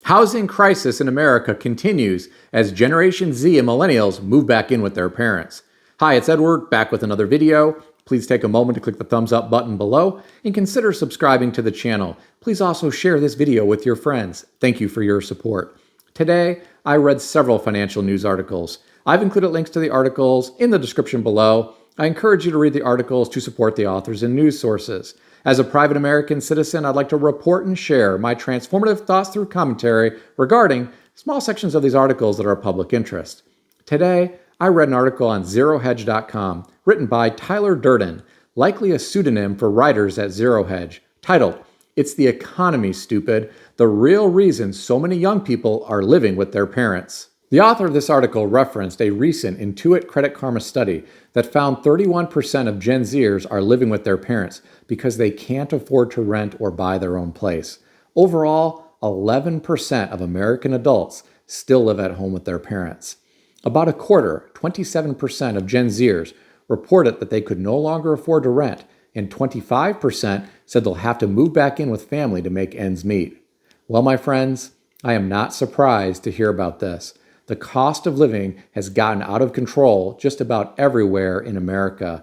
Housing crisis in America continues as Generation Z and Millennials move back in with their parents. Hi, it's Edward, back with another video. Please take a moment to click the thumbs up button below and consider subscribing to the channel. Please also share this video with your friends. Thank you for your support. Today, I read several financial news articles. I've included links to the articles in the description below. I encourage you to read the articles to support the authors and news sources. As a private American citizen, I'd like to report and share my transformative thoughts through commentary regarding small sections of these articles that are of public interest. Today, I read an article on ZeroHedge.com written by Tyler Durden, likely a pseudonym for writers at ZeroHedge, titled, "It's the Economy, Stupid, the Real Reason So Many Young People Are Living with Their Parents." The author of this article referenced a recent Intuit Credit Karma study that found 31% of Gen Zers are living with their parents because they can't afford to rent or buy their own place. Overall, 11% of American adults still live at home with their parents. About a quarter, 27% of Gen Zers reported that they could no longer afford to rent, and 25% said they'll have to move back in with family to make ends meet. Well, my friends, I am not surprised to hear about this. The cost of living has gotten out of control just about everywhere in America.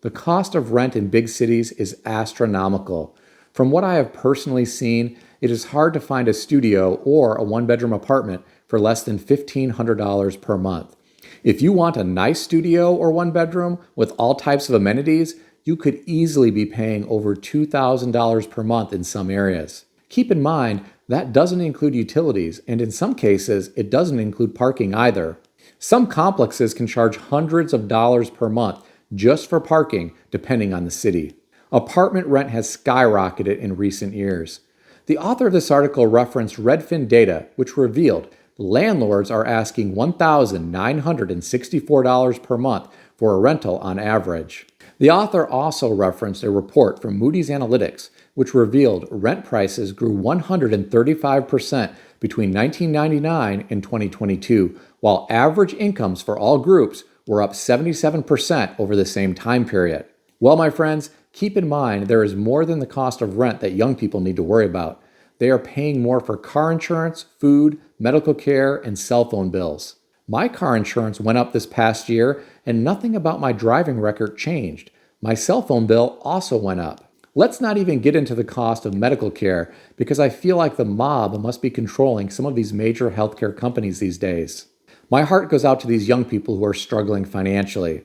The cost of rent in big cities is astronomical. From what I have personally seen, it is hard to find a studio or a one-bedroom apartment for less than $1,500 per month. If you want a nice studio or one-bedroom with all types of amenities, you could easily be paying over $2,000 per month in some areas. Keep in mind, that doesn't include utilities, and in some cases, it doesn't include parking either. Some complexes can charge hundreds of dollars per month just for parking, depending on the city. Apartment rent has skyrocketed in recent years. The author of this article referenced Redfin data, which revealed landlords are asking $1,964 per month for a rental on average. The author also referenced a report from Moody's Analytics, which revealed rent prices grew 135% between 1999 and 2022, while average incomes for all groups were up 77% over the same time period. Well, my friends, keep in mind there is more than the cost of rent that young people need to worry about. They are paying more for car insurance, food, medical care, and cell phone bills. My car insurance went up this past year, and nothing about my driving record changed. My cell phone bill also went up. Let's not even get into the cost of medical care, because I feel like the mob must be controlling some of these major healthcare companies these days. My heart goes out to these young people who are struggling financially.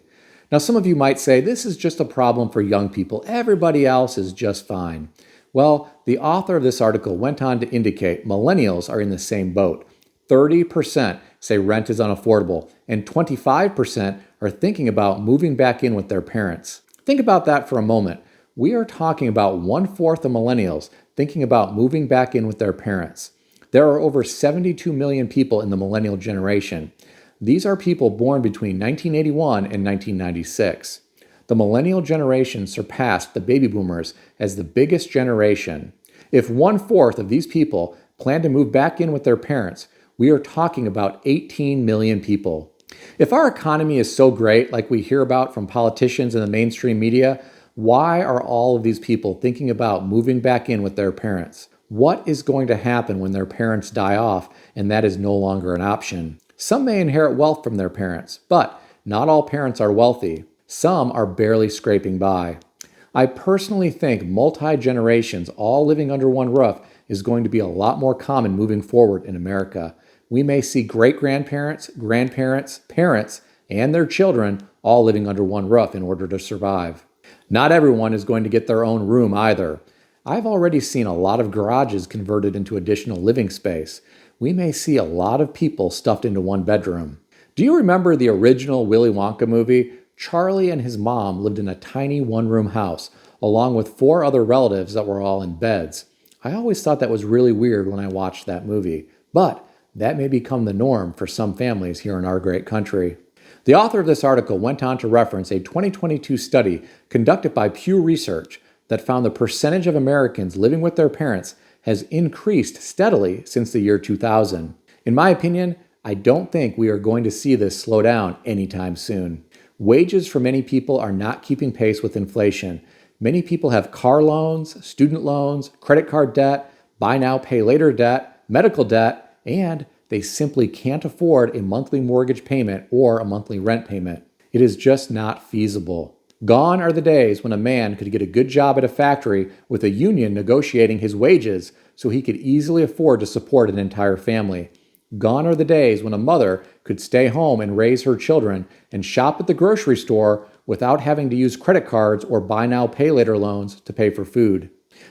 Now, some of you might say, this is just a problem for young people. Everybody else is just fine. Well, the author of this article went on to indicate millennials are in the same boat. 30% say rent is unaffordable, and 25% are thinking about moving back in with their parents. Think about that for a moment. We are talking about 1/4 of millennials thinking about moving back in with their parents. There are over 72 million people in the millennial generation. These are people born between 1981 and 1996. The millennial generation surpassed the baby boomers as the biggest generation. If 1/4 of these people plan to move back in with their parents, we are talking about 18 million people. If our economy is so great, like we hear about from politicians and the mainstream media, why are all of these people thinking about moving back in with their parents? What is going to happen when their parents die off and that is no longer an option? Some may inherit wealth from their parents, but not all parents are wealthy. Some are barely scraping by. I personally think multi-generations all living under one roof is going to be a lot more common moving forward in America. We may see great-grandparents, grandparents, parents, and their children all living under one roof in order to survive. Not everyone is going to get their own room either. I've already seen a lot of garages converted into additional living space. We may see a lot of people stuffed into one bedroom. Do you remember the original Willy Wonka movie? Charlie and his mom lived in a tiny one-room house, along with 4 other relatives that were all in beds. I always thought that was really weird when I watched that movie, but that may become the norm for some families here in our great country. The author of this article went on to reference a 2022 study conducted by Pew Research that found the percentage of Americans living with their parents has increased steadily since the year 2000. In my opinion, I don't think we are going to see this slow down anytime soon. Wages for many people are not keeping pace with inflation. Many people have car loans, student loans, credit card debt, buy now, pay later debt, medical debt, and they simply can't afford a monthly mortgage payment or a monthly rent payment. It is just not feasible. Gone are the days when a man could get a good job at a factory with a union negotiating his wages so he could easily afford to support an entire family. Gone are the days when a mother could stay home and raise her children and shop at the grocery store without having to use credit cards or buy now, pay later loans to pay for food.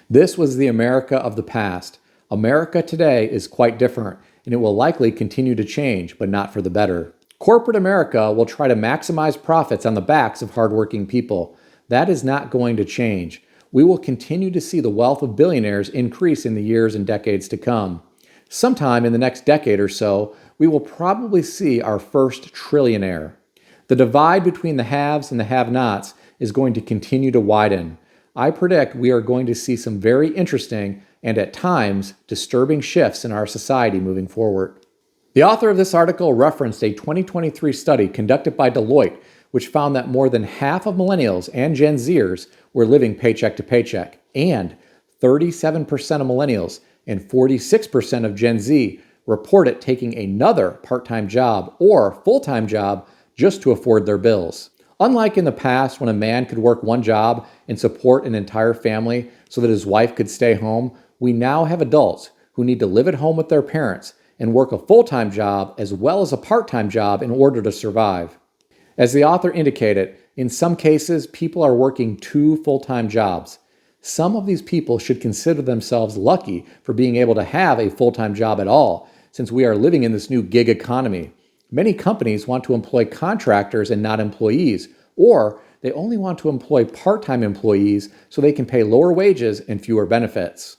This was the America of the past. America today is quite different, and it will likely continue to change, but not for the better. Corporate America will try to maximize profits on the backs of hardworking people. That is not going to change. We will continue to see the wealth of billionaires increase in the years and decades to come. Sometime in the next decade or so, we will probably see our first trillionaire. The divide between the haves and the have-nots is going to continue to widen. I predict we are going to see some very interesting and at times disturbing shifts in our society moving forward. The author of this article referenced a 2023 study conducted by Deloitte, which found that more than half of millennials and Gen Zers were living paycheck to paycheck, and 37% of millennials and 46% of Gen Z reported taking another part-time job or full-time job just to afford their bills. Unlike in the past when a man could work one job and support an entire family so that his wife could stay home, we now have adults who need to live at home with their parents and work a full-time job as well as a part-time job in order to survive. As the author indicated, in some cases, people are working 2 full-time jobs. Some of these people should consider themselves lucky for being able to have a full-time job at all, since we are living in this new gig economy. Many companies want to employ contractors and not employees, or they only want to employ part-time employees so they can pay lower wages and fewer benefits.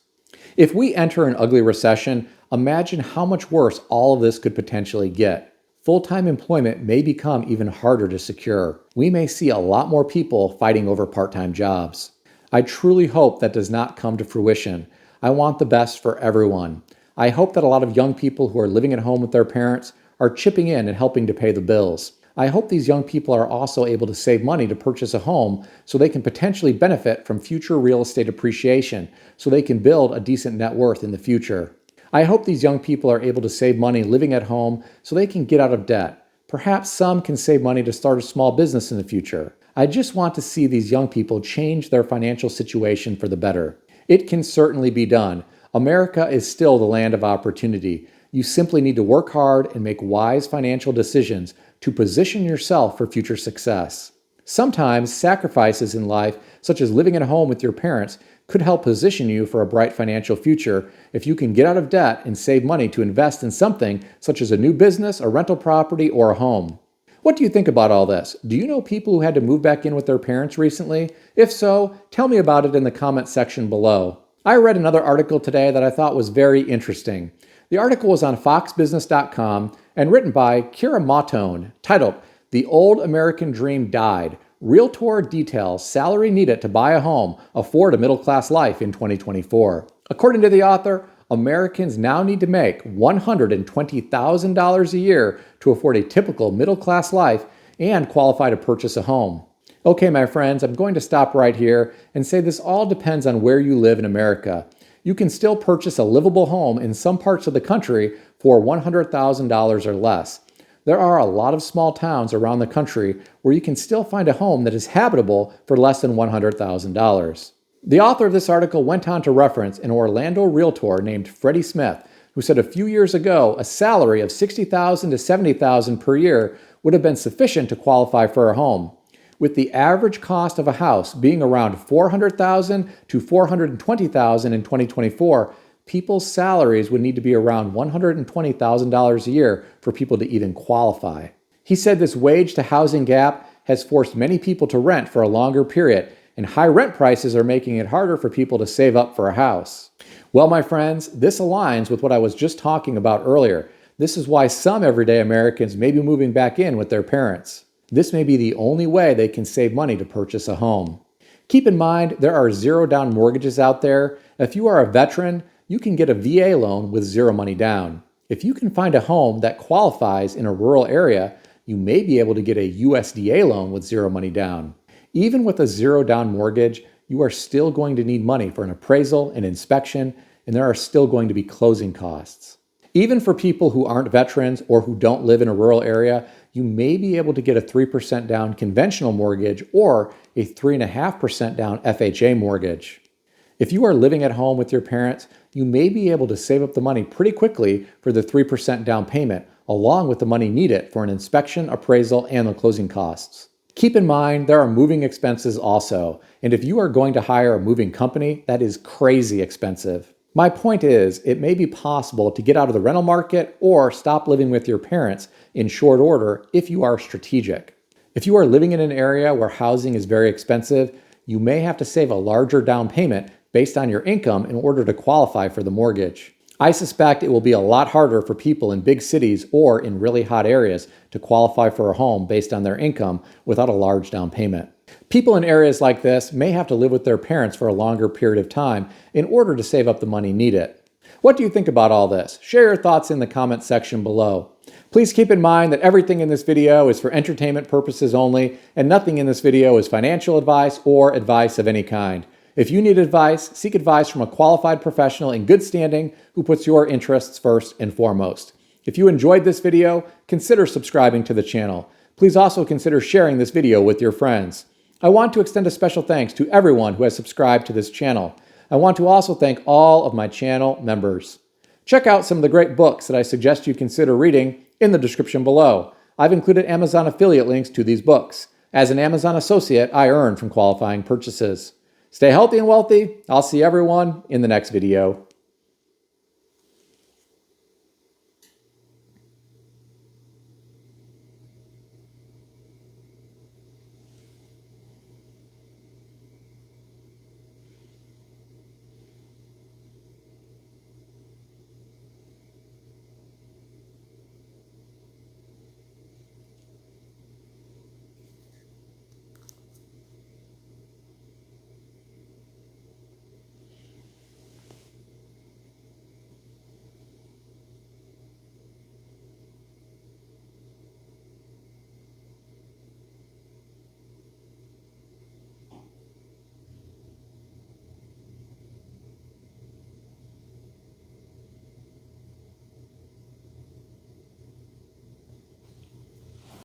If we enter an ugly recession, imagine how much worse all of this could potentially get. Full-time employment may become even harder to secure. We may see a lot more people fighting over part-time jobs. I truly hope that does not come to fruition. I want the best for everyone. I hope that a lot of young people who are living at home with their parents are chipping in and helping to pay the bills. I hope these young people are also able to save money to purchase a home so they can potentially benefit from future real estate appreciation, so they can build a decent net worth in the future. I hope these young people are able to save money living at home so they can get out of debt. Perhaps some can save money to start a small business in the future. I just want to see these young people change their financial situation for the better. It can certainly be done. America is still the land of opportunity. You simply need to work hard and make wise financial decisions to position yourself for future success. Sometimes sacrifices in life, such as living at home with your parents, could help position you for a bright financial future if you can get out of debt and save money to invest in something such as a new business, a rental property, or a home. What do you think about all this? Do you know people who had to move back in with their parents recently? If so, tell me about it in the comment section below. I read another article today that I thought was very interesting. The article was on foxbusiness.com and written by Kira Mautone, titled, "The Old American Dream Died. Realtor Details Salary Needed to Buy a Home, Afford a Middle-Class Life in 2024. According to the author, Americans now need to make $120,000 a year to afford a typical middle-class life and qualify to purchase a home. Okay, my friends, I'm going to stop right here and say this all depends on where you live in America. You can still purchase a livable home in some parts of the country for $100,000 or less. There are a lot of small towns around the country where you can still find a home that is habitable for less than $100,000. The author of this article went on to reference an Orlando realtor named Freddie Smith, who said a few years ago a salary of $60,000 to $70,000 per year would have been sufficient to qualify for a home. With the average cost of a house being around $400,000 to $420,000 in 2024, people's salaries would need to be around $120,000 a year for people to even qualify. He said this wage to housing gap has forced many people to rent for a longer period, and high rent prices are making it harder for people to save up for a house. Well, my friends, this aligns with what I was just talking about earlier. This is why some everyday Americans may be moving back in with their parents. This may be the only way they can save money to purchase a home. Keep in mind, there are zero-down mortgages out there. If you are a veteran, you can get a VA loan with zero money down. If you can find a home that qualifies in a rural area, you may be able to get a USDA loan with zero money down. Even with a zero-down mortgage, you are still going to need money for an appraisal and inspection, and there are still going to be closing costs. Even for people who aren't veterans or who don't live in a rural area, you may be able to get a 3% down conventional mortgage or a 3.5% down FHA mortgage. If you are living at home with your parents, you may be able to save up the money pretty quickly for the 3% down payment, along with the money needed for an inspection, appraisal, and the closing costs. Keep in mind, there are moving expenses also, and if you are going to hire a moving company, that is crazy expensive. My point is, it may be possible to get out of the rental market or stop living with your parents in short order if you are strategic. If you are living in an area where housing is very expensive, you may have to save a larger down payment based on your income in order to qualify for the mortgage. I suspect it will be a lot harder for people in big cities or in really hot areas to qualify for a home based on their income without a large down payment. People in areas like this may have to live with their parents for a longer period of time in order to save up the money needed. What do you think about all this? Share your thoughts in the comment section below. Please keep in mind that everything in this video is for entertainment purposes only, and nothing in this video is financial advice or advice of any kind. If you need advice, seek advice from a qualified professional in good standing who puts your interests first and foremost. If you enjoyed this video, consider subscribing to the channel. Please also consider sharing this video with your friends. I want to extend a special thanks to everyone who has subscribed to this channel. I want to also thank all of my channel members. Check out some of the great books that I suggest you consider reading in the description below. I've included Amazon affiliate links to these books. As an Amazon associate, I earn from qualifying purchases. Stay healthy and wealthy. I'll see everyone in the next video.